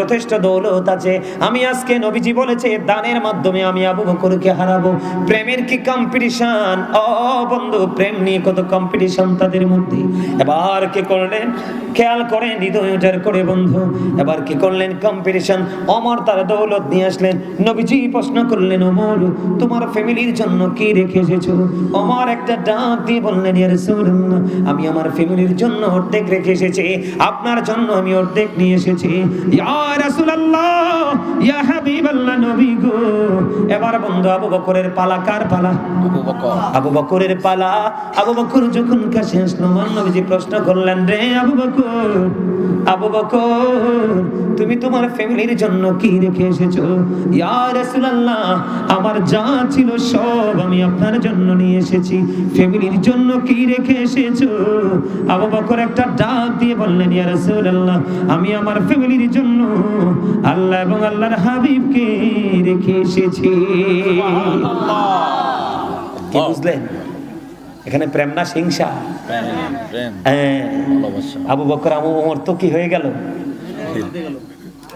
যথেষ্ট দৌলত আছে। আমি আজকে নবীজি বলেছে দানের মাধ্যমে আমি আবু বকরকে হারাবো। প্রেমের কি কম্পিটিশন! ও বন্ধু, প্রেম নিয়ে কত কম্পিটিশন তাদের মধ্যে। এবার কি করলেন খেয়াল করেন, হৃদয় উজাড় করে বন্ধু, এবার কি করলেন কম্পিটিশন। ওমর তার দৌলত নিয়ে আসলেন। নবীজি প্রশ্ন করলেন, ওমর তোমার ফ্যামিলির জন্য কি রেখে এসেছো? ওমর একটা ডাক দিয়ে বললেন, ইয়া রাসূলুল্লাহ, আমি আমার ফ্যামিলির জন্য অর্ধেক রেখে এসেছি, আপনার জন্য আমি অর্ধেক নিয়ে এসেছি। ইয়া রাসূলুল্লাহ, ইয়া হাবিবাল্লাহ, নবী গো। এবার বন্ধু আবু বকরের পালা। কার পালা? আবু বকরের পালা। আবু বকর যখন কাছে আসলো, নবীজি প্রশ্ন করলেন, রে আবু বকর, আবু বকর তুমি তোমার ফ্যামিলির জন্য কি রেখে এসেছো? ইয়া রাসূলুল্লাহ, আমার যা ছিল সব আমি আপনার জন্য নিয়ে এসেছি, ফ্যামিলির জন্য কি রেখে এসেছো? আবু বকর একটা ডাক দিয়ে বললেন, ইয়া রাসূলুল্লাহ, আমি আমার ফ্যামিলির জন্য আল্লাহ এবং আল্লাহর হাবিবকে রেখে এসেছি। সুবহানাল্লাহ। কি বুঝলেন? এখানে প্রেম না হিংসা? প্রেম। আবু বকর আবু ওমর তো কি হয়ে গেল?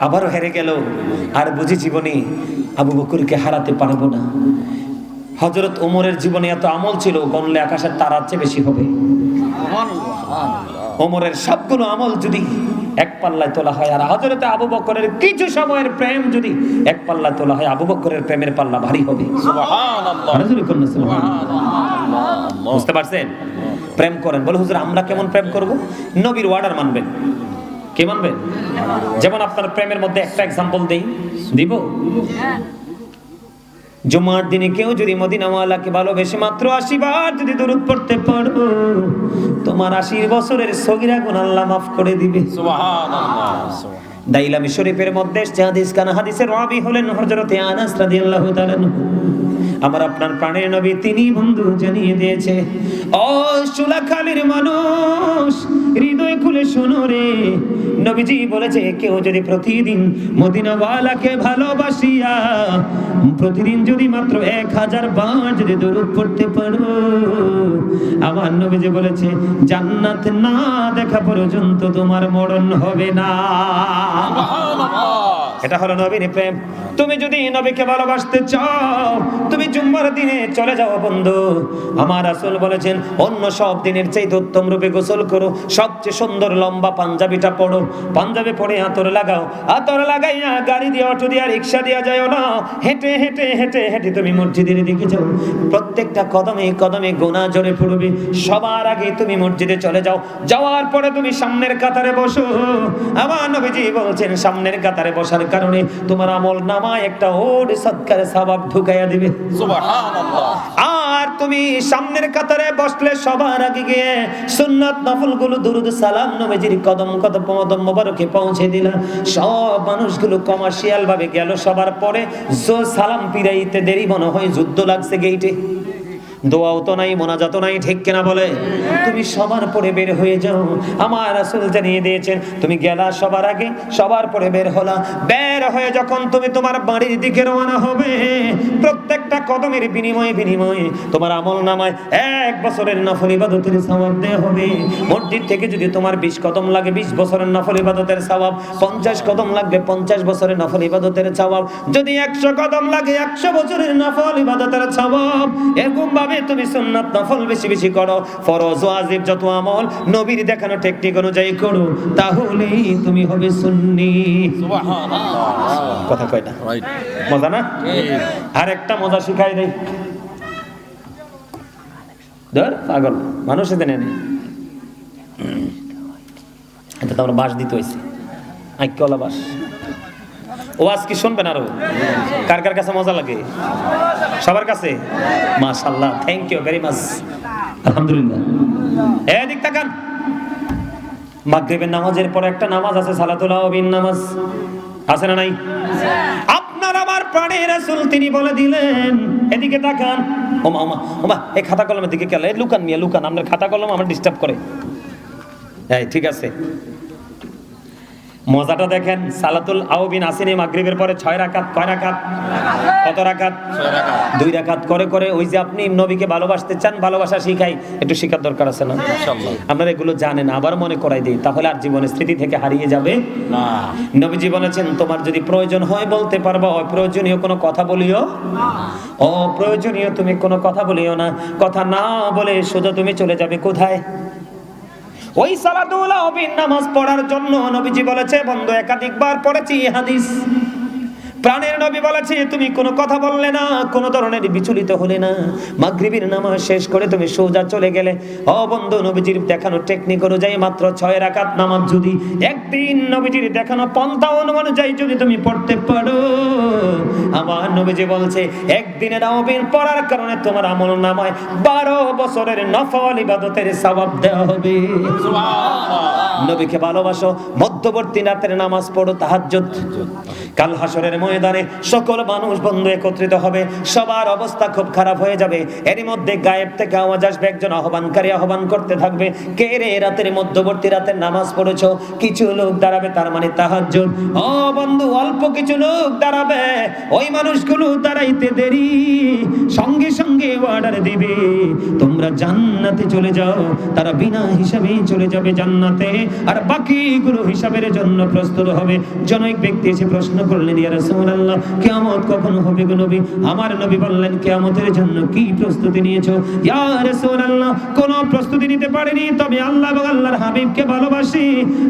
আবারও হেরে গেল। আর বুঝি জীবনে আবু বকরকে হারাতে পারবো না। হযরত ওমরের জীবনে এত আমল ছিল, গণলে আকাশের তারার চেয়ে বেশি হবে। ওমরের সবগুলো আমল যদি এক পাল্লায় তোলা হয়, আর হযরত আবু বকরের কিছু সময়ের প্রেম যদি এক পাল্লায় তোলা হয়, আবু বকরের প্রেমের পাল্লা ভারী হবে। সুবহানাল্লাহ। বুঝতে পারছেন? প্রেম করেন। বলে হুজুর আমরা কেমন প্রেম করব? নবীর অর্ডার মানবেন। কে মানবেন? যেমন আপনার প্রেমের মধ্যে একটা এক্সাম্পল দিব। জুমার দিনে কেউ যদি মদিনাওয়ালাকে ভালোবেসে মাত্র 80 বার যদি দরুদ পড়তে পারো, তোমার 80 বছরের সগীরা গুনাহ আল্লাহ মাফ করে দিবে। সুবহানাল্লাহ। দাইলামি শরীফের মধ্যে হাদিস কানা হাদিসের রাবি হলেন হযরত আনাস রাদিয়াল্লাহু তাআলা। আমার আপনার প্রাণের নবী তিনি বন্ধু জানিয়ে দিয়েছে, ও সুলাখালীর মানুষ, হৃদয় খুলে শোনো রে, নবীজি বলেছে কেউ যদি প্রতিদিন মদিনাওয়ালাকে ভালোবাসিয়া প্রতিদিন যদি মাত্র 1000 বার যদি দরুদ পড়তে পারো, আমার নবীজি বলেছে জান্নাত না দেখা পর্যন্ত তোমার মরণ হবে না। এটা হলো নবীর প্রেম। তুমি যদি নবীকে ভালোবাসতে চাও, তুমি জুম্মার দিনে চলে যাও বন্ধু। আমার রাসূল বলেছেন অন্য সব দিনের চাইতে উত্তম রূপে গোসল করো, সবচেয়ে সুন্দর লম্বা পাঞ্জাবিটা পরো, পাঞ্জাবি পরে আতর লাগাও, আতর লাগাইয়া গাড়ি দিয়ে অটো দিয়ে রিকশা দিয়ে যাও না, হেঁটে হেঁটে হেঁটে হেঁটে তুমি মসজিদের দিকে যাও। প্রত্যেকটা কদমে কদমে গুনাহ ঝরে পড়বে। সবার আগে তুমি মসজিদে চলে যাও, যাওয়ার পরে তুমি সামনের কাতারে বসো। আমার নবীজি বলছেন সামনের কাতারে বসার কারণে তোমার আমল নামায় একটা ওড সদকার সওয়াব ঢুকাইয়া দিবে। সুবহানাল্লাহ। আর তুমি সামনের কাতারে বসলে সবার আগে গিয়ে সুন্নাত নফলগুলো দুরুদ সালাম নবীজির কদম কদম মোবারকে পৌঁছে দিলা। সব মানুষগুলো কমার্শিয়াল ভাবে গেল, সবার পরে সালাম পিরাইতে দেরি মনে হয় যুদ্ধ লাগছে গেইটে। দোয়াও তো নাই, মোনাজাতও নাই, ঠিক কিনা বলে? তুমি সবার পরে বের হয়ে যাও। আমার রাসূল জানিয়ে দিয়েছেন তুমি গেলা সবার আগে, সবার পরে বের হলা। বের হয়ে যখন তুমি তোমার বাড়ির দিকে রওনা হবে, প্রত্যেকটা কদমের বিনিময়ে বিনিময়ে তোমার আমল নামায় 1 বছরের নফল ইবাদতের সওয়াব দেয়া হবে। মসজিদ থেকে যদি তোমার 20 কদম লাগে 20 বছরের নফল ইবাদতের সওয়াব, 50 কদম লাগবে 50 বছরের নফল ইবাদতের সওয়াব, যদি 100 কদম লাগে 100 বছরের নফল ইবাদতের সওয়াব। এরকম ভাবে তুমি সুন্নাত নফল বেশি বেশি করো, ফরজ ওয়াজিব যত আমল নবীর দেখানো টেকনিক অনুযায়ী করো, তাহলেই তুমি হবে সুন্নি। সুবহানাল্লাহ। কথা কয় না? মজা না? আর একটা মজা শিখাই দেই। ধর পাগল মানুষ এখানে নেই, এটা তো আমরা বাস দিতে হইছে, আইকলা বাস। ওয়াজ কি শুনবেন আরো? কার কার কাছে মজা লাগে? সবার কাছে? মাশাআল্লাহ, থ্যাংক ইউ ভেরি মাচ, আলহামদুলিল্লাহ। এদিক তাকান। মাগরিবের নামাজের পরে একটা নামাজ আছে, সালাতুল আওয়াবিন নামাজ, আছে না নাই? আপনার আমার প্রাণের রাসূল তিনি বলে দিলেন, এদিকে তাকান। ওমা ওমা ওমা, এই খাতা কলমের দিকে গেল, এই লুকান মিয়া লুকান, আপনার খাতা কলম আমার ডিস্টার্ব করে। এই ঠিক আছে। মজাটা দেখেন, সালাতুল আওবিন আসেনি মাগরিবের পরে 6 রাকাত। কয় রাকাত? কত রাকাত? 2 রাকাত করে করে ওই যে আপনি নবীকে ভালোবাসতে চান, ভালোবাসা শিখাই, একটু শিখার দরকার আছে না? ইনশাআল্লাহ। আপনারা এগুলো জানেন, আবার মনে করাই দিই, তাহলে আর জীবনের স্মৃতি থেকে হারিয়ে যাবে না। নবীজি বলেছেন, তোমার যদি প্রয়োজন হয় বলতে পারবা, অপ্রয়োজনীয় কোনো কথা বলিও না। অপ্রয়োজনীয় তুমি কোনো কথা বলিও না। কথা না বলে সোজা তুমি চলে যাবে কোথায়? ওই সালাতুল আওবিন নামাজ পড়ার জন্য নবীজি বলেছে, বন্ধু একাধিকবার পড়েছি এই হাদিস। প্রাণের নবী বলেছে, তুমি কোনো কথা বললে না, কোনো ধরনের বিচলিত হলে না, মাগরিবের নামাজ শেষ করে তুমি সোজা চলে গেলে। ও বন্ধু, নবীজির দেখানো টেকনিক অনুযায়ী মাত্র 6 রাকাত নামাজ যদি একদিন নবীজির দেখানো পন্থা অনুযায়ী যদি তুমি পড়তে পারো, আমার নবীজি বলছে একদিনের আওবিন পড়ার কারণে তোমার আমলনামায় 12 বছরের নফল ইবাদতের সওয়াব দেওয়া হবে। সুবহানাল্লাহ। নবীকে ভালোবাসো, মধ্যবর্তী রাতের নামাজ পড়ো, তাহাজ্জুদ। কাল হাসরের ময়দানে সকল মানুষ বন্ধু একত্রিত হবে, সবার অবস্থা খুব খারাপ হয়ে যাবে। এরই মধ্যে গায়েব থেকে আওয়াজ আসবে, একজন আহ্বানকারী আহ্বান করতে থাকবে, কে রে রাতের মধ্যবর্তী রাতের নামাজ পড়েছো? কিছু লোক দাঁড়াবে, তার মানে তাহাজ্জুদ। ও বন্ধু, অল্প কিছু লোক দাঁড়াবে, ওই মানুষগুলো দাঁড়াইতে দেরি, সঙ্গে সঙ্গে অর্ডার দিবে, তোমরা জান্নাতে চলে যাও। তারা বিনা হিসাবে চলে যাবে জান্নাতে, আর বাকিগুলো হিসাবের জন্য প্রস্তুত হবে। জনৈক ব্যক্তি এসে প্রশ্ন করলেন, ইয়া রাসূলুল্লাহ, কিয়ামত কখন হবে গো নবী? আমার নবী বললেন, কিয়ামতের জন্য কি প্রস্তুতি নিয়েছো? ইয়া রাসূলুল্লাহ, কোনো প্রস্তুতি নিতে পারিনি, তবে আল্লাহ এবং আল্লাহর হাবিবকে ভালোবাসি।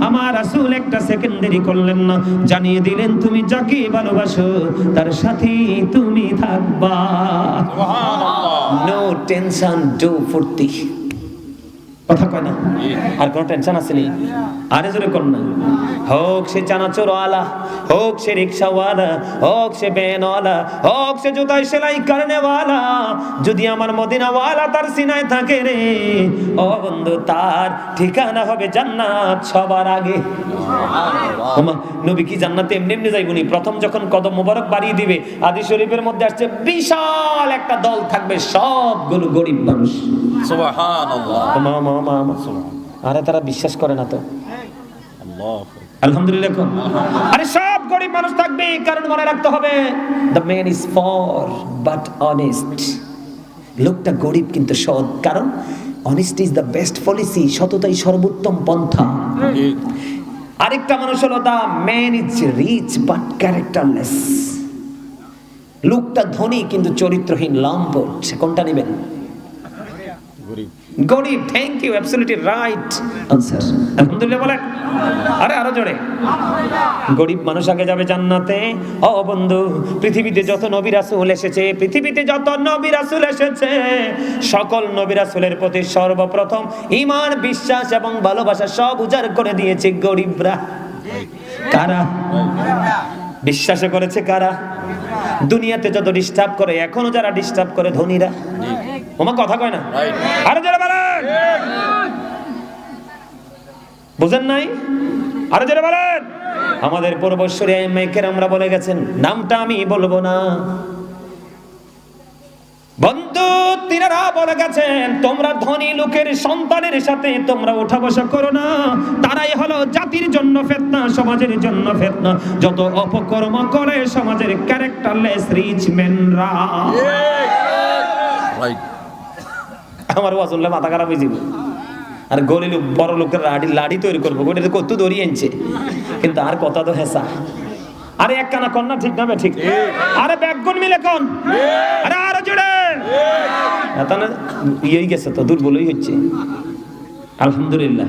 আমার রাসূল একটা সেকেন্ড দেরি করলেন না, জানিয়ে দিলেন, তুমি যাকে ভালোবাসো তার সাথেই তুমি থাকবা। সুবহানাল্লাহ। নো টেনশন, ডু ফুর্তি। কথা কয় না? আর কোনো টেনশন আছে নি? আরে জোরে কর না। হোক সে চানাচুরওয়ালা, হোক সে রিক্সাওয়ালা, হোক সে ভ্যানওয়ালা, হোক সে জুতায় সেলাই করনেওয়ালা, যদি আমার মদিনাওয়ালা তার সিনায় থাকে রে, ও বন্ধু, তার ঠিকানা হবে জান্নাত সবার আগে। ওমা, নবী কি জান্নাতে এমনি এমনি যাইবনি? প্রথম যখন কদম মোবারক বাড়িয়ে দিবে, হাদিস শরীফের মধ্যে আসছে, বিশাল একটা দল থাকবে, সবগুলো গরিব মানুষ। সুবহানাল্লাহ। আরে তারা বিশ্বাস করে না তো। আলহামদুলিল্লাহ। আরে সব গরিব মানুষ থাকবে, কারণ মনে রাখতে হবে, the man is poor but honest। লোকটা গরিব কিন্তু সৎ, কারণ honesty is the best policy, সততাই সর্বোত্তম পন্থা। আরেকটা মানুষ হলো, the man is rich but characterless। লোকটা ধনী কিন্তু চরিত্রহীন, লম্পট। কোনটা নেবেন? গরিব। Thank you, absolutely right answer. আলহামদুলিল্লাহ বলেন। আরে আরো জোরে। গরিব মানুষ আগে যাবে জান্নাতে। ও বন্ধু, পৃথিবীতে যত নবী রাসূল এসেছে, পৃথিবীতে যত নবী রাসূল এসেছে, সকল নবী রাসূলের প্রতি সর্বপ্রথম ঈমান, বিশ্বাস এবং ভালোবাসা সব উজাড় করে দিয়েছে গরিবরা। কারা? বিশ্বাসে করেছে কারা? দুনিয়াতে যত ডিস্টার্ব করে, এখনো যারা ডিস্টার্ব করে ধনীরা। ওমা, কথা কয় না? আরে যারা বলেন, বুঝেন নাই? আরে যারা বলেন, আমাদের পূর্বসূরি আইম্মায়ে কেরামরা বলে গেছেন, নামটা আমি বলবো না, বন্ধু তিনারা বলে গেছেন, তোমরা ধনী লোকের সন্তানের সাথে তোমরা ওঠা বসা করো না, তারাই হলো জাতির জন্য ফিতনা, সমাজের জন্য ফিতনা। যত অপকর্ম করে সমাজের ক্যারেক্টারলেস রিচ মেনরা। আমার ওয়াজুল্লাহ মাথা খারাপ হয়ে যাবে। আর গলি লোক, বড় লোকের লাড়ি তৈরি করবো, ওটা কত দড়ি আনছে, কিন্তু আর কথা তো হেসা। আরে এক কানা কন্যা, ঠিক না? ঠিক। আরে ব্যাকগুণ মিলে কোন? আরে আরো জোরে। এটা না ইয়েই গেছে তো, দুর্বলই হচ্ছে। আলহামদুলিল্লাহ।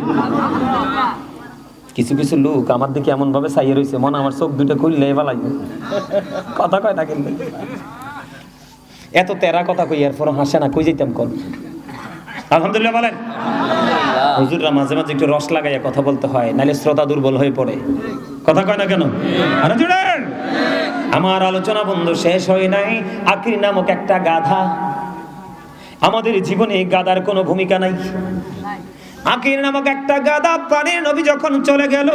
কিছু কিছু লোক আমার দিকে এমন ভাবে চাইয়ে রয়েছে, মনে আমার চোখ দুটো খুললে এবার লাগবে। কথা কয় না কিন্তু, এত তেরা কথা কই, এরপর হাসে না, কই যেতাম কোন। আলহামদুলিল্লাহ বলেন। হুজুররা মাঝে মাঝে একটু রস লাগাইয়া কথা বলতে হয়, নাহলে শ্রোতা দুর্বল হয়ে পড়ে। কথা কয় না কেন? আরে জোরে। আমার আলোচনা বন্ধু শেষ হয় নাই। আকির নামক একটা গাধা, আমাদের জীবনে গাধার কোনো ভূমিকা নাই। আকির নামক একটা গাদা প্রাণের নবী যখন চলে গেল,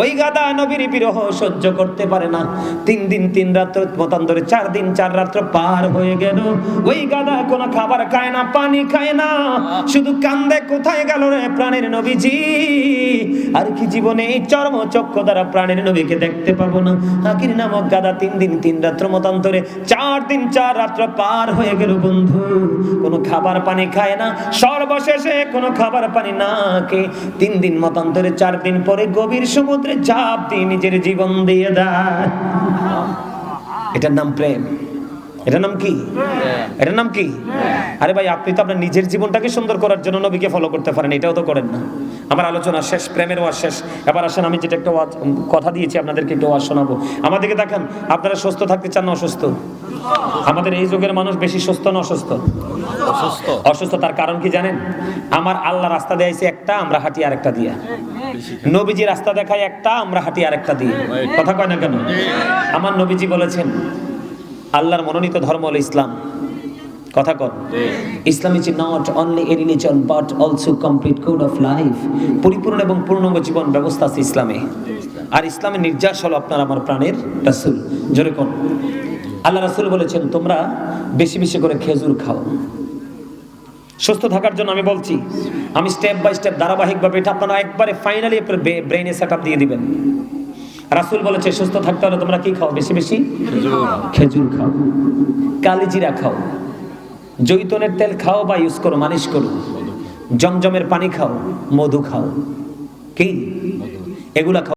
ওই গাদা নবীর বিরহ সহ্য করতে পারে না। 3 দিন 3 রাত্র মতান্তরে 4 দিন 4 রাত্র পার হয়ে গেল। ওই গাদা কোনো খাবার খায় না, পানি খায় না, শুধু কান্দে, কোথায় গেল রে প্রাণের নবীজি? আর কি জীবনে এই চর্ম চক্ষু দ্বারা প্রাণের নবীকে দেখতে পাবো না? আকির নামক গাদা 3 দিন 3 রাত্র মতান্তরে 4 দিন 4 রাত্র পার হয়ে গেল বন্ধু, কোনো খাবার পানি খায় না। সর্বশেষে কোনো খাবার পানি না খেয়ে 3 দিন মতান্তরে 4 দিন পরে গভীর সমুদ্রে ঝাঁপ দিয়ে নিজের জীবন দিয়ে দেয়। এটার নাম প্রেম। এটার নাম কি? এটার নাম কি? আরে ভাই, আপনি তো আপনার নিজের জীবনটাকে সুন্দর করার জন্য নবীকে ফলো করতে পারেন, এটাও তো করেন না। আমার আলোচনা শেষ, প্রেমের ওয়াজ শেষ। এবার আসেন, আমি যেটা একটা কথা দিয়েছি আপনাদেরকে একটু ওয়াজ শোনাবো। আমাদেরকে দেখেন, আপনারা সুস্থ থাকতে চান না অসুস্থ? আমাদের এই যুগের মানুষ বেশি সুস্থ না অসুস্থ? অসুস্থ। তার কারণ কি জানেন? আমার আল্লাহ রাস্তা দেখাইছে একটা, আমরা হাঁটি আরেকটা দিয়ে। নবীজি রাস্তা দেখায় একটা, আমরা হাঁটি আরেকটা দিয়ে। কথা কয় না কেন? আমার নবীজি বলেছেন আল্লাহর মনোনীত ধর্ম হলো ইসলাম। কথা কন। Islam is not only a religion but also complete code of life. পরিপূর্ণ এবং পূর্ণাঙ্গ জীবন ব্যবস্থা আছে ইসলামে। আর ইসলামের নির্যাস হলো আপনার আমার প্রাণের রাসূল। জোরে কোন। আল্লাহ রাসূল বলেছেন তোমরা বেশি বেশি করে খেজুর খাও। সুস্থ থাকার জন্য আমি বলছি, আমি স্টেপ বাই স্টেপ ধারাবাহিকভাবে এটা আপনারা একবারে ফাইনালি আপনার ব্রেইনে সেটআপ দিয়ে দিবেন। রাসূল বলেছে সুস্থ থাকতে হলে তোমরা কি খাও? বেশি বেশি খেজুর খাও, কালিজিরা খাও, জৈতুনের তেল খাও বা ইউজ করো, মালিশ করো, জমজমের পানি খাও, মধু খাও। কি এগুলা খাও।